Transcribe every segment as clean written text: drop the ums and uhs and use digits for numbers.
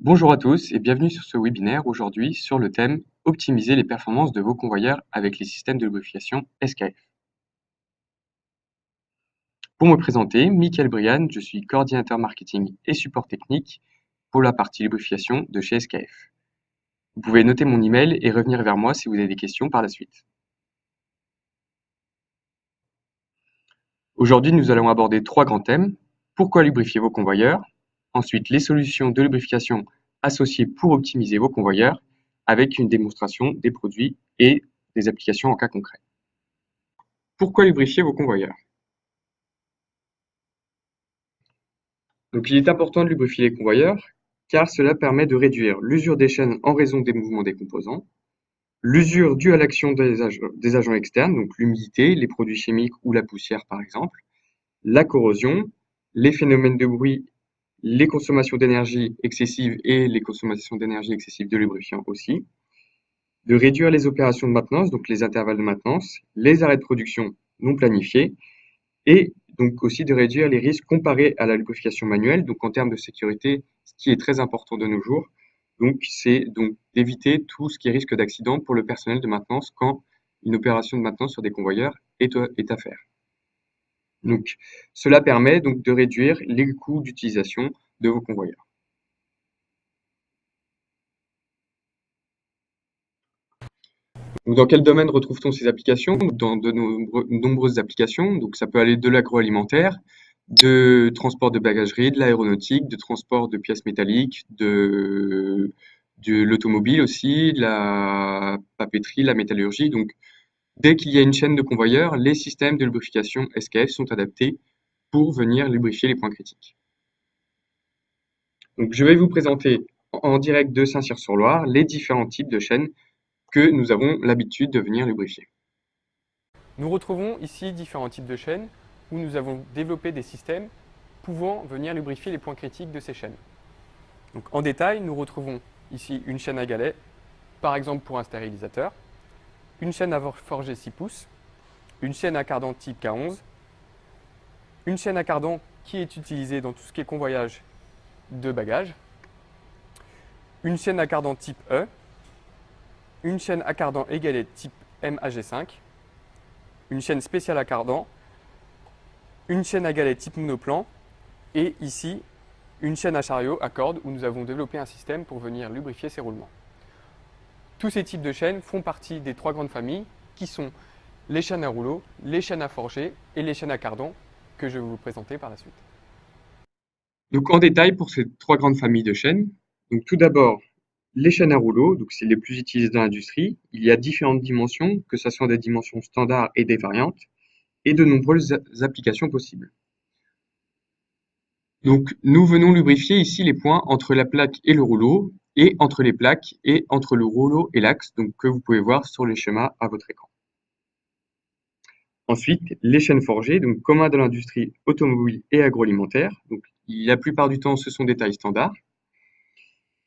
Bonjour à tous et bienvenue sur ce webinaire aujourd'hui sur le thème Optimiser les performances de vos convoyeurs avec les systèmes de lubrification SKF. Pour me présenter, Michael Brian, je suis coordinateur marketing et support technique pour la partie lubrification de chez SKF. Vous pouvez noter mon email et revenir vers moi si vous avez des questions par la suite. Aujourd'hui, nous allons aborder trois grands thèmes. Pourquoi lubrifier vos convoyeurs? Ensuite, les solutions de lubrification associées pour optimiser vos convoyeurs avec une démonstration des produits et des applications en cas concret. Pourquoi lubrifier vos convoyeurs? Donc, il est important de lubrifier les convoyeurs car cela permet de réduire l'usure des chaînes en raison des mouvements des composants, l'usure due à l'action des agents externes, donc l'humidité, les produits chimiques ou la poussière par exemple, la corrosion, les phénomènes de bruit, les consommations d'énergie excessives et les consommations d'énergie excessives de lubrifiants aussi, de réduire les opérations de maintenance, donc les intervalles de maintenance, les arrêts de production non planifiés, et donc aussi de réduire les risques comparés à la lubrification manuelle. Donc en termes de sécurité, ce qui est très important de nos jours, donc c'est donc d'éviter tout ce qui est risque d'accident pour le personnel de maintenance quand une opération de maintenance sur des convoyeurs est à faire. Donc cela permet donc de réduire les coûts d'utilisation de vos convoyeurs. Donc, dans quel domaine retrouve-t-on ces applications? Dans de nombreuses applications. Donc, ça peut aller de l'agroalimentaire, de transport de bagagerie, de l'aéronautique, de transport de pièces métalliques, de l'automobile aussi, de la papeterie, la métallurgie. Donc, dès qu'il y a une chaîne de convoyeurs, les systèmes de lubrification SKF sont adaptés pour venir lubrifier les points critiques. Donc, je vais vous présenter en direct de Saint-Cyr-sur-Loire les différents types de chaînes que nous avons l'habitude de venir lubrifier. Nous retrouvons ici différents types de chaînes où nous avons développé des systèmes pouvant venir lubrifier les points critiques de ces chaînes. Donc, en détail, nous retrouvons ici une chaîne à galets, par exemple pour un stérilisateur, une chaîne à forger 6 pouces, une chaîne à cardan type K11, une chaîne à cardan qui est utilisée dans tout ce qui est convoyage de bagages, une chaîne à cardan type E, une chaîne à cardan et galets type MAG5, une chaîne spéciale à cardan, une chaîne à galets type monoplan et ici une chaîne à chariot à cordes où nous avons développé un système pour venir lubrifier ces roulements. Tous ces types de chaînes font partie des trois grandes familles qui sont les chaînes à rouleau, les chaînes à forger et les chaînes à cardan que je vais vous présenter par la suite. Donc en détail pour ces trois grandes familles de chaînes. Donc tout d'abord, les chaînes à rouleau, donc c'est les plus utilisées dans l'industrie. Il y a différentes dimensions, que ce soit des dimensions standards et des variantes, et de nombreuses applications possibles. Donc nous venons lubrifier ici les points entre la plaque et le rouleau, et entre les plaques et entre le rouleau et l'axe, donc que vous pouvez voir sur les schémas à votre écran. Ensuite, les chaînes forgées, donc communs dans l'industrie automobile et agroalimentaire. Donc la plupart du temps, ce sont des tailles standards.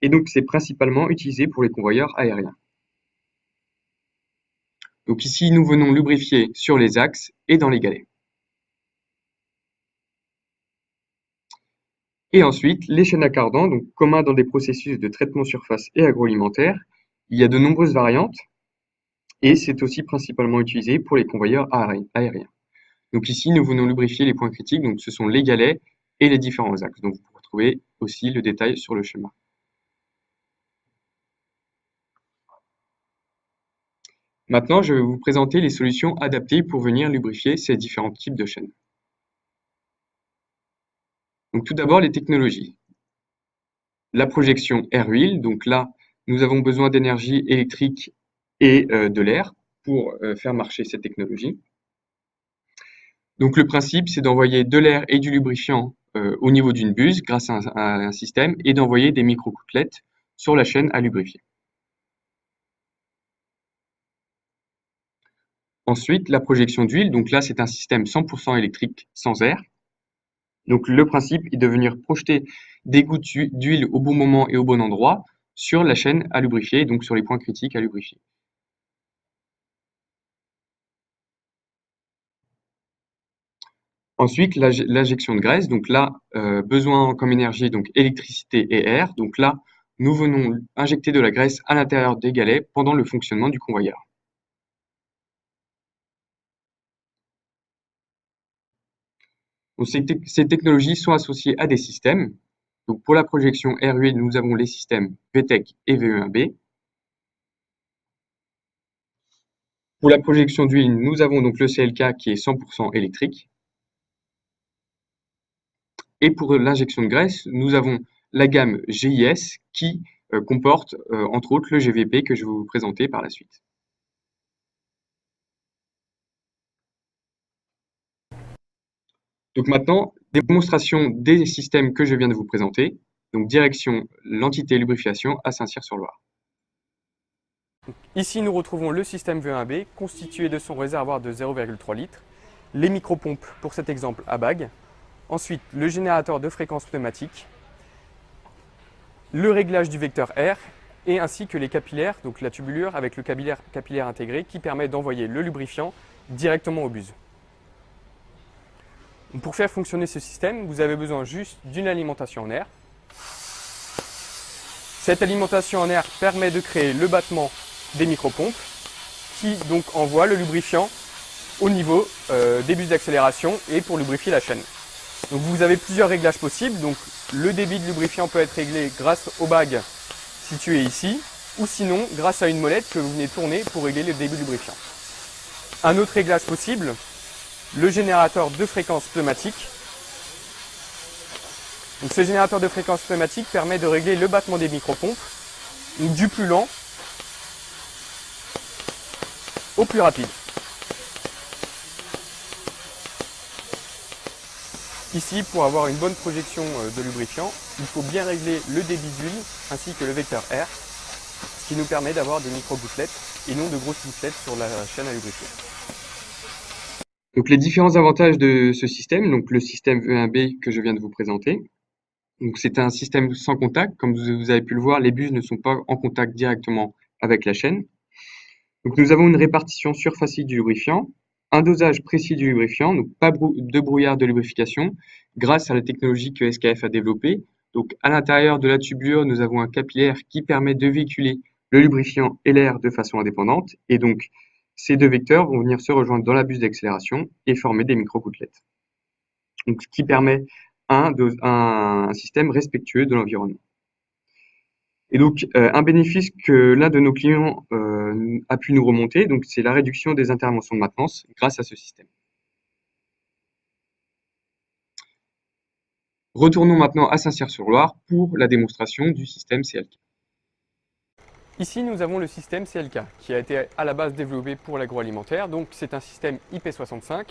Et donc, c'est principalement utilisé pour les convoyeurs aériens. Donc ici, nous venons lubrifier sur les axes et dans les galets. Et ensuite, les chaînes à cardan, donc communs dans des processus de traitement surface et agroalimentaire. Il y a de nombreuses variantes et c'est aussi principalement utilisé pour les convoyeurs aériens. Donc ici, nous venons lubrifier les points critiques, donc ce sont les galets et les différents axes. Donc vous pouvez trouver aussi le détail sur le schéma. Maintenant, je vais vous présenter les solutions adaptées pour venir lubrifier ces différents types de chaînes. Donc tout d'abord, les technologies. La projection air-huile, donc là, nous avons besoin d'énergie électrique et de l'air pour faire marcher cette technologie. Donc le principe, c'est d'envoyer de l'air et du lubrifiant au niveau d'une buse grâce à un système et d'envoyer des micro-gouttelettes sur la chaîne à lubrifier. Ensuite, la projection d'huile, donc là, c'est un système 100% électrique sans air. Donc le principe est de venir projeter des gouttes d'huile au bon moment et au bon endroit sur la chaîne à lubrifier, donc sur les points critiques à lubrifier. Ensuite, l'injection de graisse, donc là, besoin comme énergie, donc électricité et air. Donc là, nous venons injecter de la graisse à l'intérieur des galets pendant le fonctionnement du convoyeur. Donc, ces technologies sont associées à des systèmes. Donc, pour la projection RUE, nous avons les systèmes VTEC et VE1B. Pour la projection d'huile, nous avons donc le CLK qui est 100% électrique. Et pour l'injection de graisse, nous avons la gamme GIS qui comporte entre autres le GVP que je vais vous présenter par la suite. Donc maintenant, démonstration des systèmes que je viens de vous présenter. Donc direction l'entité lubrification à Saint-Cyr-sur-Loire. Ici, nous retrouvons le système VE1B constitué de son réservoir de 0,3 litres, les micropompes pour cet exemple à bague, ensuite le générateur de fréquence pneumatique, le réglage du vecteur R et ainsi que les capillaires, donc la tubulure avec le capillaire intégré qui permet d'envoyer le lubrifiant directement au buse. Pour faire fonctionner ce système, vous avez besoin juste d'une alimentation en air. Cette alimentation en air permet de créer le battement des micropompes qui donc envoient le lubrifiant au niveau des buses d'accélération et pour lubrifier la chaîne. Donc vous avez plusieurs réglages possibles. Donc le débit de lubrifiant peut être réglé grâce aux bagues situées ici ou sinon grâce à une molette que vous venez tourner pour régler le débit de lubrifiant. Un autre réglage possible, le générateur de fréquence pneumatique. Donc ce générateur de fréquence pneumatique permet de régler le battement des micropompes du plus lent au plus rapide. Ici, pour avoir une bonne projection de lubrifiant, il faut bien régler le débit d'huile ainsi que le vecteur R, ce qui nous permet d'avoir des micro-gouttelettes et non de grosses gouttelettes sur la chaîne à lubrifier. Donc les différents avantages de ce système, donc le système E1B que je viens de vous présenter. Donc c'est un système sans contact, comme vous avez pu le voir, les buses ne sont pas en contact directement avec la chaîne. Donc nous avons une répartition surfacique du lubrifiant, un dosage précis du lubrifiant, donc pas de brouillard de lubrification, grâce à la technologie que SKF a développée. Donc à l'intérieur de la tubulure, nous avons un capillaire qui permet de véhiculer le lubrifiant et l'air de façon indépendante, et donc ces deux vecteurs vont venir se rejoindre dans la buse d'accélération et former des micro-gouttelettes. Donc ce qui permet un système respectueux de l'environnement. Et donc, un bénéfice que l'un de nos clients a pu nous remonter, donc c'est la réduction des interventions de maintenance grâce à ce système. Retournons maintenant à Saint-Cyr-sur-Loire pour la démonstration du système CLK. Ici, nous avons le système CLK qui a été à la base développé pour l'agroalimentaire. Donc, c'est un système IP65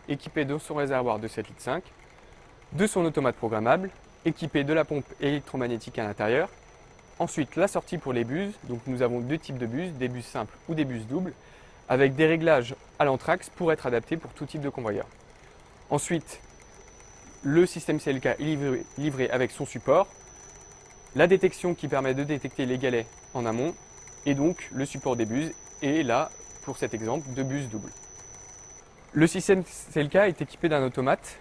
équipé de son réservoir de 7,5 litres, de son automate programmable, équipé de la pompe électromagnétique à l'intérieur. Ensuite, la sortie pour les buses. Donc, nous avons deux types de buses, des buses simples ou des buses doubles, avec des réglages à l'anthrax pour être adaptés pour tout type de convoyeur. Ensuite, le système CLK est livré avec son support, la détection qui permet de détecter les galets en amont, et donc le support des buses, et là, pour cet exemple, deux buses doubles. Le système CLK est équipé d'un automate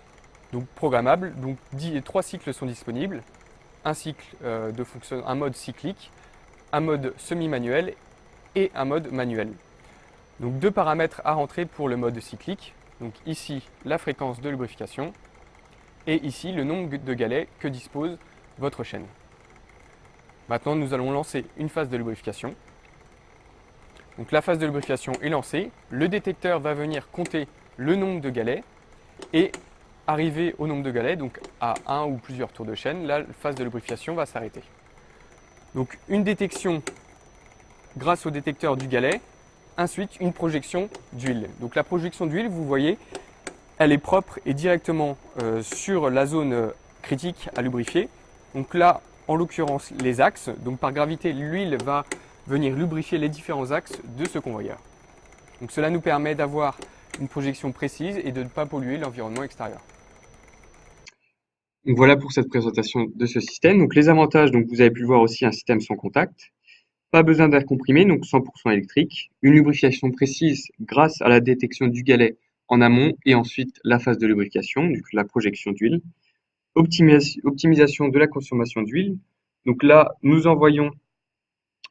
donc programmable, donc 3 cycles sont disponibles, un mode cyclique, un mode semi-manuel et un mode manuel. Donc deux paramètres à rentrer pour le mode cyclique, donc ici la fréquence de lubrification et ici le nombre de galets que dispose votre chaîne. Maintenant nous allons lancer une phase de lubrification. Donc la phase de lubrification est lancée, le détecteur va venir compter le nombre de galets et arrivé au nombre de galets, donc à un ou plusieurs tours de chaîne, la phase de lubrification va s'arrêter. Donc une détection grâce au détecteur du galet, ensuite une projection d'huile. Donc la projection d'huile, vous voyez, elle est propre et directement sur la zone critique à lubrifier. Donc là, en l'occurrence, les axes. Donc par gravité, l'huile va venir lubrifier les différents axes de ce convoyeur. Donc cela nous permet d'avoir une projection précise et de ne pas polluer l'environnement extérieur. Donc voilà pour cette présentation de ce système. Donc les avantages, donc vous avez pu le voir aussi, un système sans contact, pas besoin d'air comprimé, donc 100% électrique, une lubrification précise grâce à la détection du galet en amont et ensuite la phase de lubrification, donc la projection d'huile, optimisation de la consommation d'huile, Donc là, nous envoyons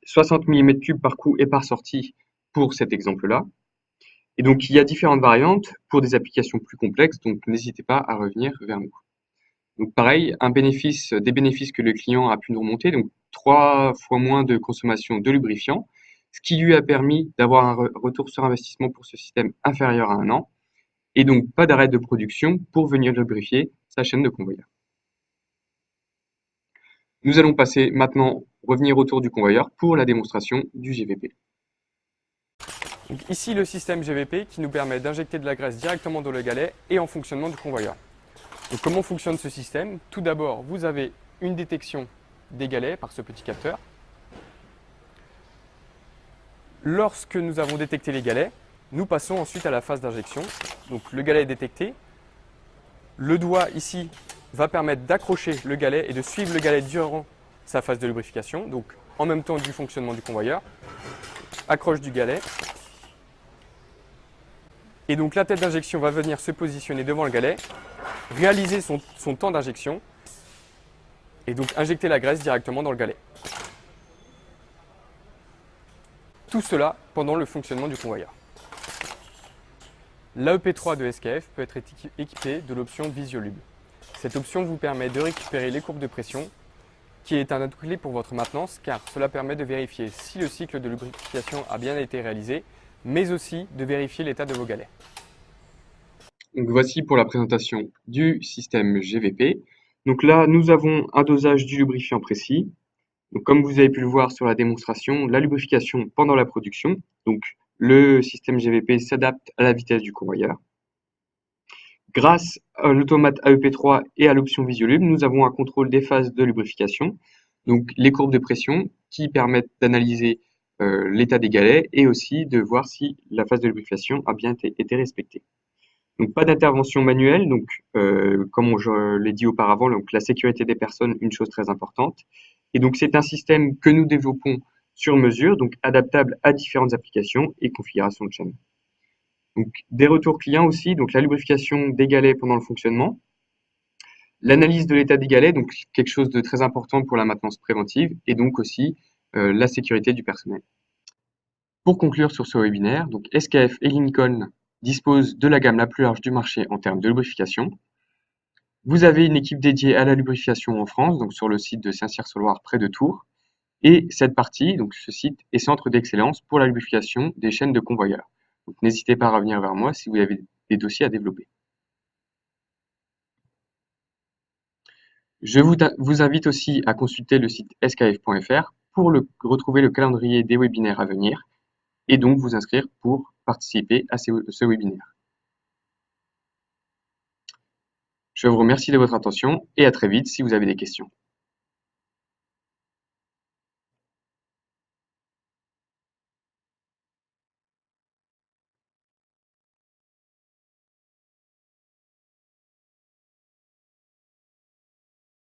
60 mm3 par coup et par sortie pour cet exemple-là. Et donc, il y a différentes variantes pour des applications plus complexes, donc n'hésitez pas à revenir vers nous. Donc pareil, des bénéfices que le client a pu nous remonter, donc 3 fois moins de consommation de lubrifiant, ce qui lui a permis d'avoir un retour sur investissement pour ce système inférieur à 1 an, et donc pas d'arrêt de production pour venir lubrifier sa chaîne de convoyeur. Nous allons passer maintenant, revenir autour du convoyeur pour la démonstration du GVP. Donc ici le système GVP qui nous permet d'injecter de la graisse directement dans le galet et en fonctionnement du convoyeur. Donc comment fonctionne ce système? Tout d'abord, vous avez une détection des galets par ce petit capteur. Lorsque nous avons détecté les galets, nous passons ensuite à la phase d'injection. Donc le galet est détecté. Le doigt ici va permettre d'accrocher le galet et de suivre le galet durant sa phase de lubrification, donc en même temps du fonctionnement du convoyeur. Accroche du galet. Et donc la tête d'injection va venir se positionner devant le galet, réaliser son temps d'injection et donc injecter la graisse directement dans le galet. Tout cela pendant le fonctionnement du convoyeur. L'AEP3 de SKF peut être équipé de l'option Visiolube. Cette option vous permet de récupérer les courbes de pression, qui est un atout clé pour votre maintenance car cela permet de vérifier si le cycle de lubrification a bien été réalisé, mais aussi de vérifier l'état de vos galets. Donc voici pour la présentation du système GVP. Donc là, nous avons un dosage du lubrifiant précis. Donc comme vous avez pu le voir sur la démonstration, la lubrification pendant la production. Donc le système GVP s'adapte à la vitesse du convoyeur. Grâce à l'automate AEP3 et à l'option Visiolube, nous avons un contrôle des phases de lubrification, donc les courbes de pression qui permettent d'analyser l'état des galets et aussi de voir si la phase de lubrification a bien été respectée. Donc pas d'intervention manuelle, donc comme je l'ai dit auparavant, donc la sécurité des personnes, une chose très importante. Et donc c'est un système que nous développons sur mesure, donc adaptable à différentes applications et configurations de chaîne. Donc des retours clients aussi, donc la lubrification des galets pendant le fonctionnement, l'analyse de l'état des galets, donc quelque chose de très important pour la maintenance préventive, et donc aussi la sécurité du personnel. Pour conclure sur ce webinaire, donc SKF et Lincoln disposent de la gamme la plus large du marché en termes de lubrification. Vous avez une équipe dédiée à la lubrification en France, donc sur le site de Saint-Cyr-sur-Loire près de Tours. Et cette partie, donc ce site, est centre d'excellence pour la lubrification des chaînes de convoyeurs. Donc n'hésitez pas à revenir vers moi si vous avez des dossiers à développer. Je vous invite aussi à consulter le site skf.fr pour retrouver le calendrier des webinaires à venir et donc vous inscrire pour participer à ce webinaire. Je vous remercie de votre attention et à très vite si vous avez des questions.